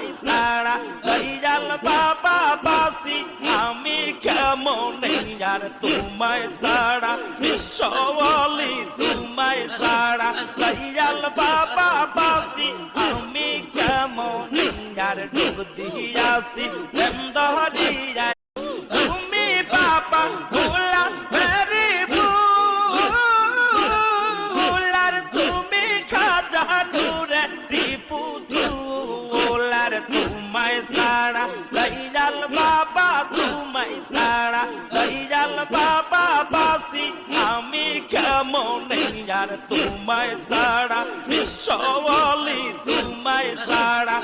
তোমায় ছাড়া দয়াল বাবা বাসি আমি কেমন আর তোমায় ছাড়া বিশ্বওয়ালি তোমায় ছাড়া দয়াল বাবা বাসি আমি কেমন আর ডুব দিয়াছি দরিয়া তুমি বাবা ভোলা মেরি ফুলার তুমি খাজা নূরে রিপুতুলার তোমায় ছাড়া দয়াল বাবা তোমায় ছাড়া দয়াল বাবা বাসি আমি কেমন আর তোমায় ছাড়া বিশ্বওয়ালি তোমায় ছাড়া